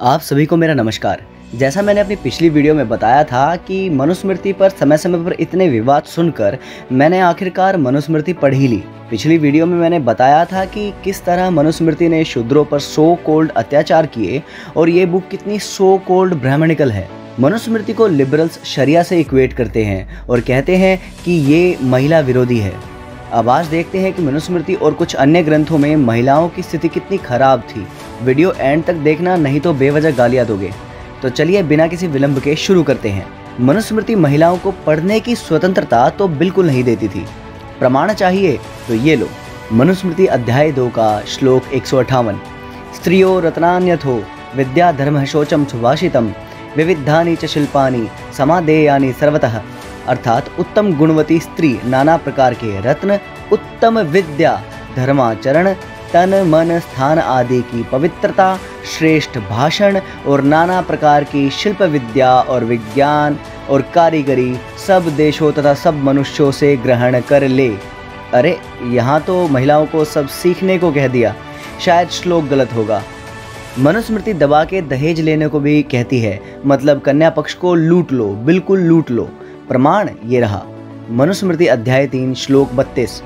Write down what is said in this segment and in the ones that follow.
आप सभी को मेरा नमस्कार। जैसा मैंने अपनी पिछली वीडियो में बताया था कि मनुस्मृति पर समय समय पर इतने विवाद सुनकर मैंने आखिरकार मनुस्मृति पढ़ ही ली। पिछली वीडियो में मैंने बताया था कि किस तरह मनुस्मृति ने शूद्रों पर सो कोल्ड अत्याचार किए और ये बुक कितनी सो कोल्ड ब्राह्मणिकल है। मनुस्मृति को लिबरल्स शरिया से इक्वेट करते हैं और कहते हैं कि ये महिला विरोधी है। अब आज देखते हैं कि मनुस्मृति और कुछ अन्य ग्रंथों में महिलाओं की स्थिति कितनी खराब थी। वीडियो एंड तक देखना, नहीं तो बेवजह गालियां दोगे। तो चलिए बिना किसी विलंब के शुरू करते हैं। मनुस्मृति महिलाओं को पढ़ने की स्वतंत्रता तो बिल्कुल नहीं देती थी। प्रमाण चाहिए तो ये लो। मनुस्मृति अध्याय 2 का श्लोक 158। स्त्रियो रत्नान्यथो विद्या धर्म शोचम सुभाषितम विविधानि च शिल्पानि समादेयानि सर्वतः। अर्थात उत्तम गुणवती स्त्री, नाना प्रकार के रत्न, उत्तम विद्या, धर्माचरण, तन मन स्थान आदि की पवित्रता, श्रेष्ठ भाषण और नाना प्रकार की शिल्प विद्या और विज्ञान और कारीगरी सब देशों तथा सब मनुष्यों से ग्रहण कर ले। अरे यहाँ तो महिलाओं को सब सीखने को कह दिया। शायद श्लोक गलत होगा। मनुस्मृति दबा के दहेज लेने को भी कहती है, मतलब कन्या पक्ष को लूट लो, बिल्कुल लूट लो। प्रमाण ये रहा। मनुस्मृति अध्याय 3 श्लोक 32।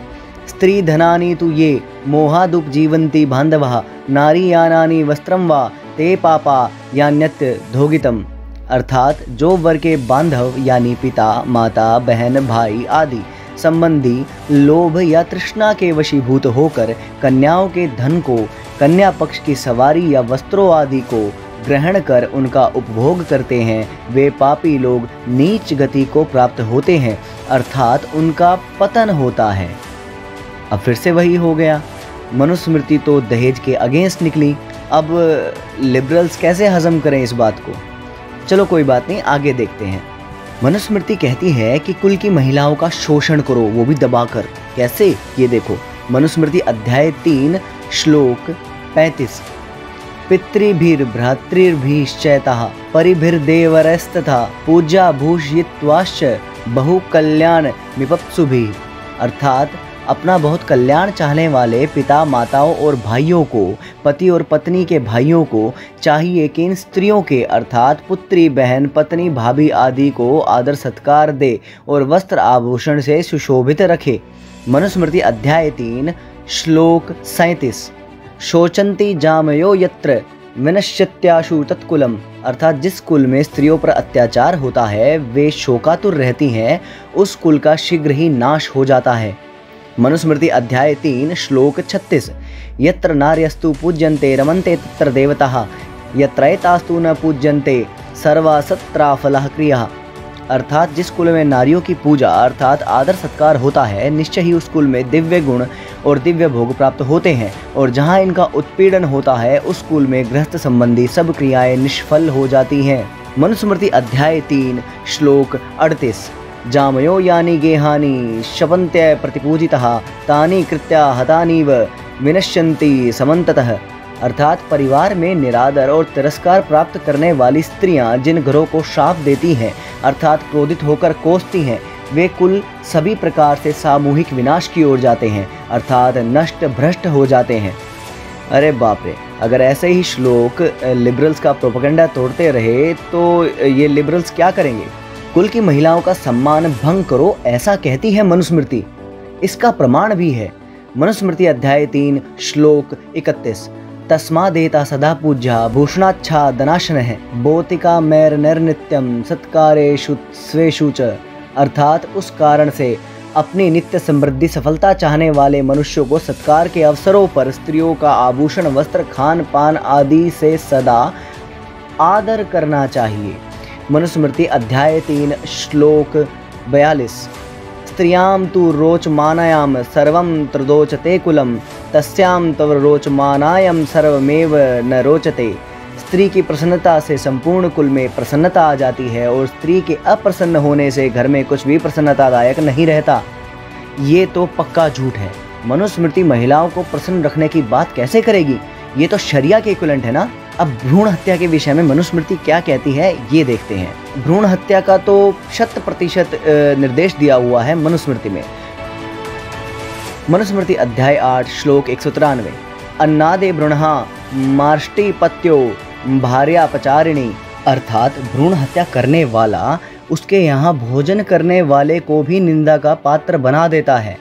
स्त्री धनानि तु ये मोहादुपजीवन्ति बान्धवः नारी यानानि वस्त्रं वा ते पापा यान्यत् धोगितम। अर्थात जो वर के बांधव यानी पिता, माता, बहन, भाई आदि संबंधी लोभ या तृष्णा के वशीभूत होकर कन्याओं के धन को, कन्या पक्ष की सवारी या वस्त्रों आदि को ग्रहण कर उनका उपभोग करते हैं, वे पापी लोग नीच गति को प्राप्त होते हैं, अर्थात उनका पतन होता है। अब फिर से वही हो गया। मनुस्मृति तो दहेज के अगेंस्ट निकली। अब लिबरल्स कैसे हजम करें इस बात को? चलो कोई बात नहीं, आगे देखते हैं। मनुस्मृति कहती है कि कुल की महिलाओं का शोषण करो, वो भी दबाकर। कैसे? ये देखो, मनुस्मृति अध्याय 3 श्लोक 35। पितृभिर्भ्रातृभिश्चैतः परिभिर्देवरस्तथा पूजा भूषयित्वाश्च बहु कल्याण विपत्सुभिः। अर्थात अपना बहुत कल्याण चाहने वाले पिता, माताओं और भाइयों को, पति और पत्नी के भाइयों को चाहिए कि इन स्त्रियों के अर्थात पुत्री, बहन, पत्नी, भाभी आदि को आदर सत्कार दे और वस्त्र आभूषण से सुशोभित रखे। मनुस्मृति अध्याय 3 श्लोक 37। शोचन्ति जामयो यत्र विनश्यत्याशु तत्कुलम। अर्थात जिस कुल में स्त्रियों पर अत्याचार होता है, वे शोकातुर रहती हैं, उस कुल का शीघ्र ही नाश हो जाता है। मनुस्मृति अध्याय 3 श्लोक 36। यत्र नार्यस्तु पूज्यन्ते रमन्ते तत्र देवताः यत्रैतास्तु न पूज्यन्ते सर्वासत्राफलः क्रियः। अर्थात जिस कुल में नारियों की पूजा अर्थात आदर सत्कार होता है, निश्चय ही उस कुल में दिव्य गुण और दिव्य भोग प्राप्त होते हैं, और जहाँ इनका उत्पीड़न होता है उस कुल में गृहस्थ संबंधी सब क्रियाएं निष्फल हो जाती हैं। मनुस्मृति अध्याय 3 श्लोक 38। जामयो यानि गेहानि शपन्त्य प्रतिपूजितः तानि कृत्या हतानीव विनश्यन्ति समन्ततः। अर्थात परिवार में निरादर और तिरस्कार प्राप्त करने वाली स्त्रियां जिन घरों को शाप देती हैं अर्थात क्रोधित होकर कोसती हैं, वे कुल सभी प्रकार से सामूहिक विनाश की ओर जाते हैं, अर्थात नष्ट भ्रष्ट हो जाते हैं। अरे बाप रे, अगर ऐसे ही श्लोक लिबरल्स का प्रोपेगेंडा तोड़ते रहे तो ये लिबरल्स क्या करेंगे? कुल की महिलाओं का सम्मान भंग करो, ऐसा कहती है मनुस्मृति। इसका प्रमाण भी है। मनुस्मृति अध्याय 3 श्लोक 31। तस्मादेता सदा पूज्या भूषणाच्छा दनाशनः भौतिका मैर नैर्नित्यम सत्कारेषु स्वेषु च। अर्थात उस कारण से अपनी नित्य समृद्धि सफलता चाहने वाले मनुष्यों को सत्कार के अवसरों पर स्त्रियों का आभूषण, वस्त्र, खान पान आदि से सदा आदर करना चाहिए। मनुस्मृति अध्याय 3 श्लोक 42। स्त्रियां तु रोचमानायां सर्वं त्रोचते कुलम तस्यां तव रोचमानायं सर्वमेव न रोचते। स्त्री की प्रसन्नता से संपूर्ण कुल में प्रसन्नता आ जाती है और स्त्री के अप्रसन्न होने से घर में कुछ भी प्रसन्नतादायक नहीं रहता। ये तो पक्का झूठ है। मनुस्मृति महिलाओं को प्रसन्न रखने की बात कैसे करेगी? ये तो शरिया के इक्विवेलेंट है ना। अब भ्रूण हत्या के विषय में मनुस्मृति क्या कहती है, ये देखते हैं। भ्रूण हत्या का तो 100% निर्देश दिया हुआ है मनुस्मृति में। मनुस्मृति अध्याय 8 श्लोक 193। अन्नादे भ्रूणः मार्ष्टिपत्यो भार्यापचारिणी, अर्थात भ्रूण हत्या करने वाला उसके यहाँ भोजन करने वाले को भी निंदा का पात्र बना देता है।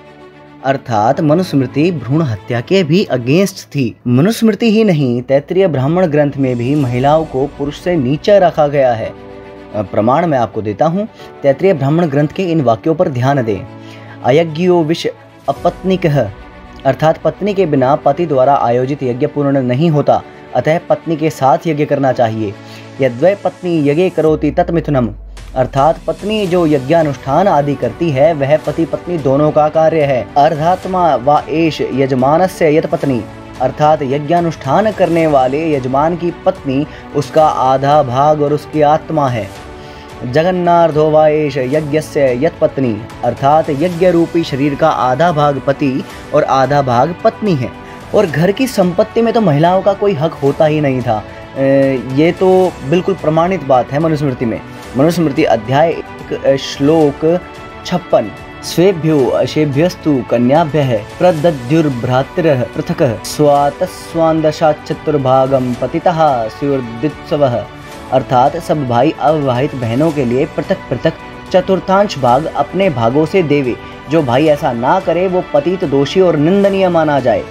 अर्थात मनुस्मृति भ्रूण हत्या के भी अगेंस्ट थी। मनुस्मृति ही नहीं, तैत्तिरीय ब्राह्मण ग्रंथ में भी महिलाओं को पुरुष से नीचे रखा गया है। प्रमाण मैं आपको देता हूँ। तैत्तिरीय ब्राह्मण ग्रंथ के इन वाक्यों पर ध्यान दें। अयज्ञो विष अपत्निकः, अर्थात पत्नी के बिना पति द्वारा आयोजित यज्ञ पूर्ण नहीं होता, अतः पत्नी के साथ यज्ञ करना चाहिए। यद्वै पत्नी यज्ञ करोति तत्मिथुनम, अर्थात पत्नी जो यज्ञानुष्ठान आदि करती है वह पति पत्नी दोनों का कार्य है। अर्धात्मा व एष यजमानस्य यत पत्नी, अर्थात यज्ञानुष्ठान करने वाले यजमान की पत्नी उसका आधा भाग और उसकी आत्मा है। जगन्नार्धो व एष यज्ञस्य यत पत्नी, अर्थात यज्ञ रूपी शरीर का आधा भाग पति और आधा भाग पत्नी है। और घर की संपत्ति में तो महिलाओं का कोई हक होता ही नहीं था। ये तो बिल्कुल प्रमाणित बात है मनुस्मृति में। मनुस्मृति अध्याय 1 श्लोक 56, स्वेभ्यो अशेभ्यस्तु कन्याभ्यः प्रदद्युर्भ्रातृः पृथक् स्वातस्वान्दशाचतुर्भागं पतितः स्युर्दित्सवः, अर्थात सब भाई अविवाहित बहनों के लिए पृथक पृथक चतुर्थांश भाग अपने भागों से देवे। जो भाई ऐसा ना करे वो पतित, दोषी और निंदनीय माना जाए।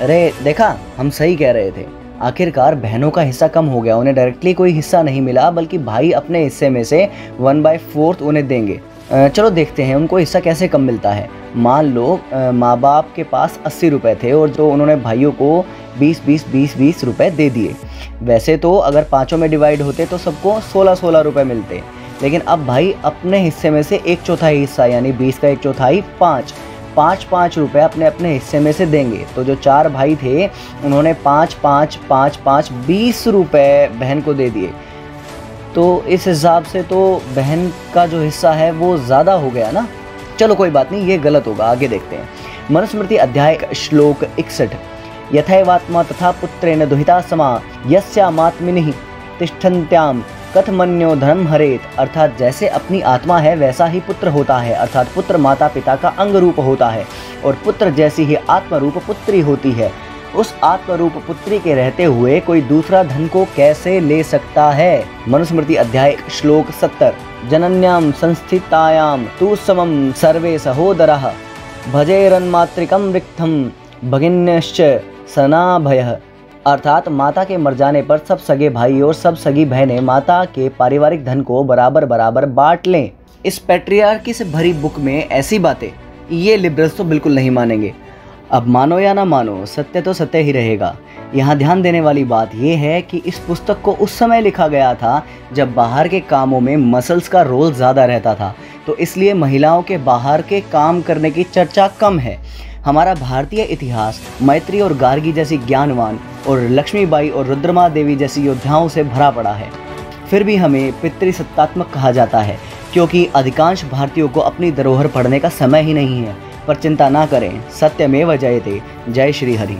अरे देखा, हम सही कह रहे थे। आखिरकार बहनों का हिस्सा कम हो गया, उन्हें डायरेक्टली कोई हिस्सा नहीं मिला, बल्कि भाई अपने हिस्से में से 1/4 उन्हें देंगे। चलो देखते हैं उनको हिस्सा कैसे कम मिलता है। मान लो माँ बाप के पास 80 रुपये थे और जो उन्होंने भाइयों को 20 रुपये दे दिए। वैसे तो अगर पाँचों में डिवाइड होते तो सबको 16 रुपये मिलते, लेकिन अब भाई अपने हिस्से में से 1/4 हिस्सा यानी 20 का 1/4 5 रुपये अपने अपने हिस्से में से देंगे। तो जो 4 भाई थे उन्होंने 5 20 रुपये बहन को दे दिए। तो इस हिसाब से तो बहन का जो हिस्सा है वो ज़्यादा हो गया ना। चलो कोई बात नहीं, ये गलत होगा, आगे देखते हैं। मनुस्मृति अध्याय श्लोक 61, यथैवात्मा तथा पुत्रेण दुहिता समा यस्यामात्मनिः तिष्ठन्त्याम कथमन्यो धर्म हरेत, अर्थात जैसे अपनी आत्मा है वैसा ही पुत्र होता है। अर्थात पुत्र माता पिता का अंग रूप होता है और पुत्र जैसी ही आत्म रूप पुत्री होती है। उस आत्म रूप पुत्री के रहते हुए कोई दूसरा धन को कैसे ले सकता है। मनुस्मृति अध्याय श्लोक 70, जनन्याम संस्थितायाम तु समम सर्वे सहोदरः भजेरन्मातृकं रिक्थम भगिन्यश्च सनाभयः, अर्थात माता के मर जाने पर सब सगे भाई और सब सगी बहनें माता के पारिवारिक धन को बराबर बराबर बांट लें। इस पैट्रियार्की से भरी बुक में ऐसी बातें ये लिबरल्स तो बिल्कुल नहीं मानेंगे। अब मानो या ना मानो, सत्य तो सत्य ही रहेगा। यहाँ ध्यान देने वाली बात यह है कि इस पुस्तक को उस समय लिखा गया था जब बाहर के कामों में मसल्स का रोल ज़्यादा रहता था, तो इसलिए महिलाओं के बाहर के काम करने की चर्चा कम है। हमारा भारतीय इतिहास मैत्री और गार्गी जैसी ज्ञानवान और लक्ष्मीबाई और रुद्रमा देवी जैसी योद्धाओं से भरा पड़ा है। फिर भी हमें पितृसत्तात्मक कहा जाता है क्योंकि अधिकांश भारतीयों को अपनी धरोहर पढ़ने का समय ही नहीं है। पर चिंता ना करें, सत्यमेव जयते। जय श्री हरि।